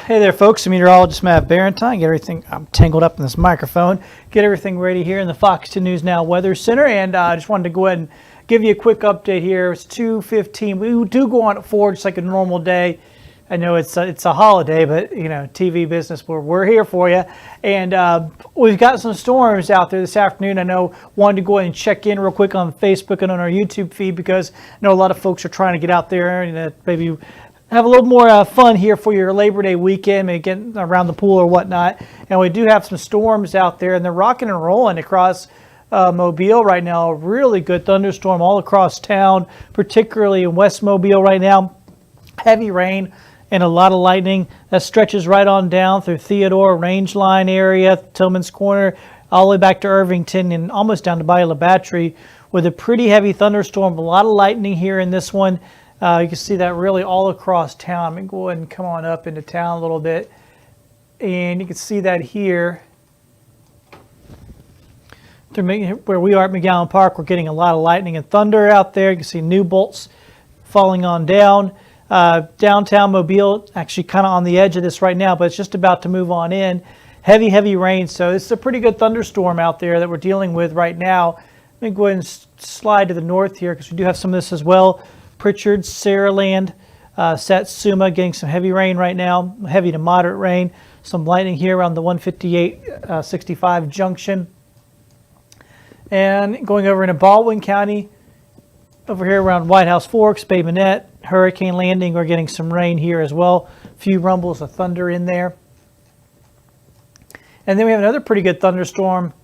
Hey there, folks. Meteorologist Matt Barrentine. Get everything. I'm tangled up in this microphone. Get everything ready here in the Fox 2 News Now Weather Center, and I just wanted to go ahead and give you a quick update here. It's 2:15. We do go on at 4, just like a normal day. I know it's a holiday, but you know, TV business. We're here for you, and we've got some storms out there this afternoon. I know wanted to go ahead and check in real quick on Facebook and on our YouTube feed because I know a lot of folks are trying to get out there and maybe have a little more fun here for your Labor Day weekend, maybe getting around the pool or whatnot. And we do have some storms out there, and they're rocking and rolling across Mobile right now. A really good thunderstorm all across town, particularly in West Mobile right now. Heavy rain and a lot of lightning that stretches right on down through Theodore, Range Line area, Tillman's Corner, all the way back to Irvington and almost down to Bayou La Battery with a pretty heavy thunderstorm. A lot of lightning here in this one. You can see that really all across town. I'm going to go ahead and come on up into town a little bit. And you can see that here. Where we are at McGowan Park, we're getting a lot of lightning and thunder out there. You can see new bolts falling on down. Downtown Mobile, actually kind of on the edge of this right now, but it's just about to move on in. Heavy, heavy rain. So it's a pretty good thunderstorm out there that we're dealing with right now. Let me go ahead and slide to the north here because we do have some of this as well. Pritchard, Saraland, Satsuma getting some heavy rain right now, heavy to moderate rain. Some lightning here around the 158-65 junction. And going over into Baldwin County, over here around White House Forks, Bay Minette, Hurricane Landing, we're getting some rain here as well. A few rumbles of thunder in there. And then we have another pretty good thunderstorm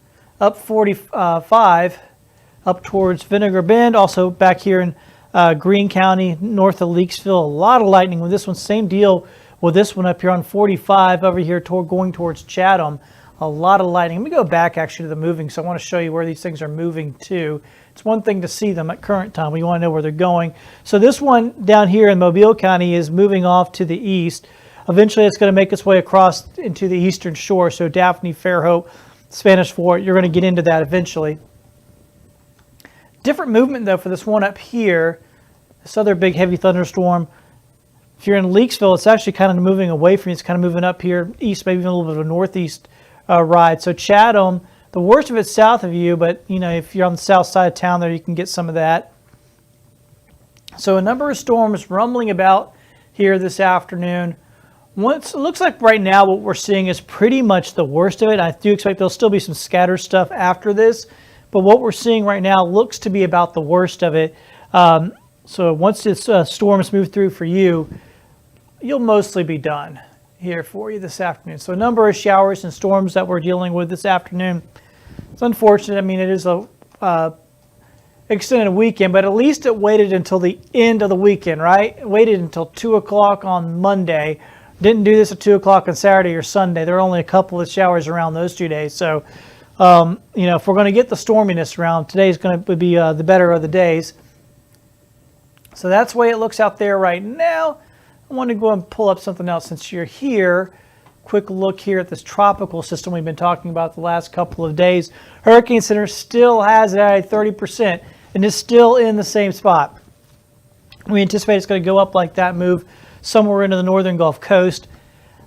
up 45 up towards Vinegar Bend, also back here in Greene County, north of Leakesville. A lot of lightning with this one. Same deal with this one up here on 45 over here going towards Chatham. A lot of lightning. Let me go back actually to the moving, so I want to show you where these things are moving to. It's one thing to see them at current time. We want to know where they're going. So this one down here in Mobile County is moving off to the east. Eventually it's going to make its way across into the eastern shore. So Daphne, Fairhope, Spanish Fort, you're going to get into that eventually. Different movement, though, for this one up here, this other big heavy thunderstorm. If you're in Leakesville, it's actually kind of moving away from you. It's kind of moving up here east, maybe even a little bit of a northeast ride. So Chatham, the worst of it's south of you, but you know, if you're on the south side of town there, you can get some of that. So a number of storms rumbling about here this afternoon. It looks like right now what we're seeing is pretty much the worst of it. I do expect there'll still be some scattered stuff after this. But what we're seeing right now looks to be about the worst of it. So once this storms move through for you, you'll mostly be done here for you this afternoon. So a number of showers and storms that we're dealing with this afternoon. It's unfortunate. I mean, it is a extended weekend, but at least it waited until the end of the weekend, right? It waited until 2 o'clock on Monday. Didn't do this at 2 o'clock on Saturday or Sunday. There were only a couple of showers around those 2 days. So you know, if we're going to get the storminess around, today's going to be the better of the days. So that's the way it looks out there right now. I want to go and pull up something else since you're here. Quick look here at this tropical system we've been talking about the last couple of days. Hurricane Center still has it at 30% and is still in the same spot. We anticipate it's going to go up like that, move somewhere into the northern Gulf Coast.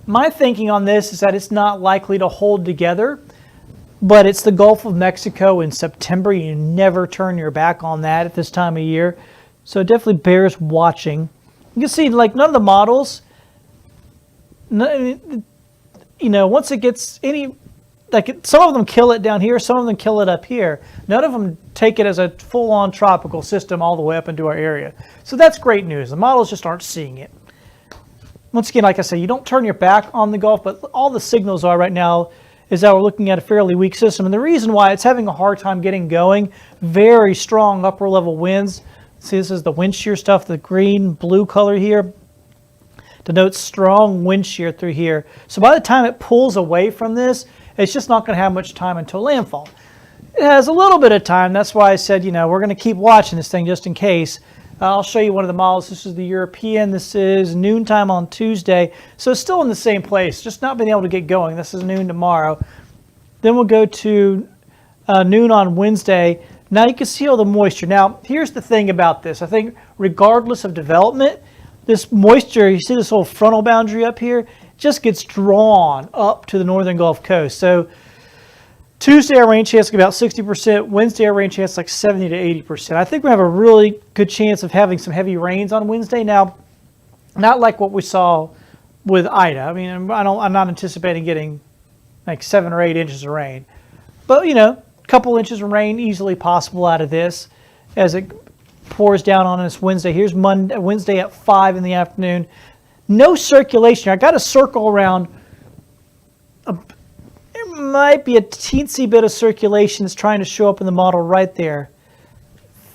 My thinking on this is that it's not likely to hold together. But it's the Gulf of Mexico in September. You never turn your back on that at this time of year. So it definitely bears watching. You can see, like, none of the models, you know, once it gets any, like, some of them kill it down here, some of them kill it up here. None of them take it as a full-on tropical system all the way up into our area. So that's great news. The models just aren't seeing it. Once again, like I say, you don't turn your back on the Gulf, but all the signals are right now is that we're looking at a fairly weak system. And the reason why it's having a hard time getting going, very strong upper level winds. See, this is the wind shear stuff, the green, blue color here denotes strong wind shear through here. So by the time it pulls away from this, it's just not going to have much time until landfall. It has a little bit of time. That's why I said, you know, we're going to keep watching this thing just in case. I'll show you one of the models. This is the European. This is noontime on Tuesday. So it's still in the same place, just not being able to get going. This is noon tomorrow. Then we'll go to noon on Wednesday. Now you can see all the moisture. Now, here's the thing about this. I think regardless of development, this moisture, you see this whole frontal boundary up here, just gets drawn up to the northern Gulf Coast. So Tuesday, our rain chance is about 60%. Wednesday, our rain chance is like 70 to 80%. I think we have a really good chance of having some heavy rains on Wednesday. Now, not like what we saw with Ida. I mean, I'm not anticipating getting like 7 or 8 inches of rain. But, a couple inches of rain easily possible out of this as it pours down on us Wednesday. Here's Wednesday at 5 in the afternoon. No circulation. I got a circle around. There might be a teensy bit of circulation that's trying to show up in the model right there.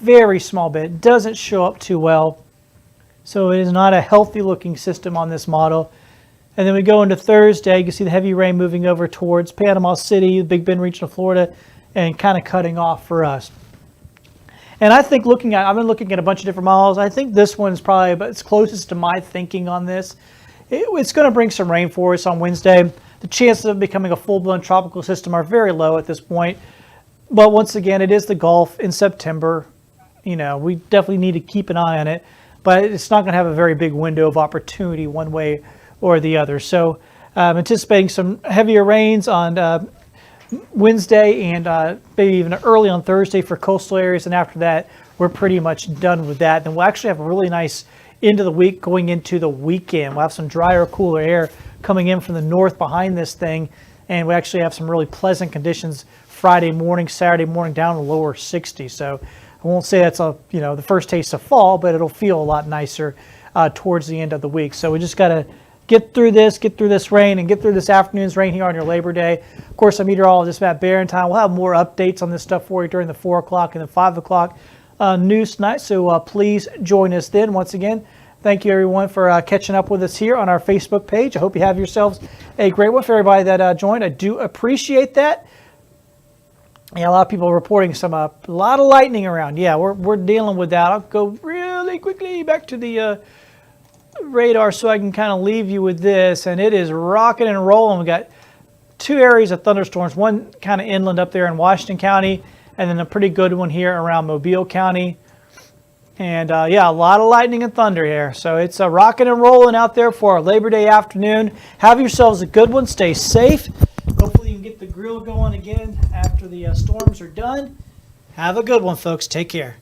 Very small bit. It doesn't show up too well. So it is not a healthy looking system on this model. And then we go into Thursday. You can see the heavy rain moving over towards Panama City, the Big Bend region of Florida, and kind of cutting off for us. And I think I've been looking at a bunch of different models. I think this one's probably about it's closest to my thinking on this. It's going to bring some rain for us on Wednesday. The chances of becoming a full-blown tropical system are very low at this point. But once again, it is the Gulf in September. We definitely need to keep an eye on it. But it's not going to have a very big window of opportunity one way or the other. So I'm anticipating some heavier rains on Wednesday and maybe even early on Thursday for coastal areas. And after that, we're pretty much done with that. Then we'll actually have a really nice end of the week going into the weekend. We'll have some drier, cooler air coming in from the north behind this thing. And we actually have some really pleasant conditions Friday morning, Saturday morning down to lower 60s. So I won't say that's the first taste of fall, but it'll feel a lot nicer towards the end of the week. So we just got to get through this rain, and get through this afternoon's rain here on your Labor Day. Of course, I'm meteorologist Matt Barrentine. We'll have more updates on this stuff for you during the 4 o'clock and the 5 o'clock news tonight. So please join us then. Once again, thank you everyone for catching up with us here on our Facebook page. I hope you have yourselves a great one. For everybody that joined, I do appreciate that. Yeah, a lot of people reporting a lot of lightning around. Yeah, we're dealing with that. I'll go really quickly back to the radar so I can kind of leave you with this, and it is rocking and rolling. We got 2 areas of thunderstorms, one kind of inland up there in Washington County, and then a pretty good one here around Mobile County. And a lot of lightning and thunder here. So it's rocking and rolling out there for our Labor Day afternoon. Have yourselves a good one. Stay safe. Hopefully you can get the grill going again after the storms are done. Have a good one, folks. Take care.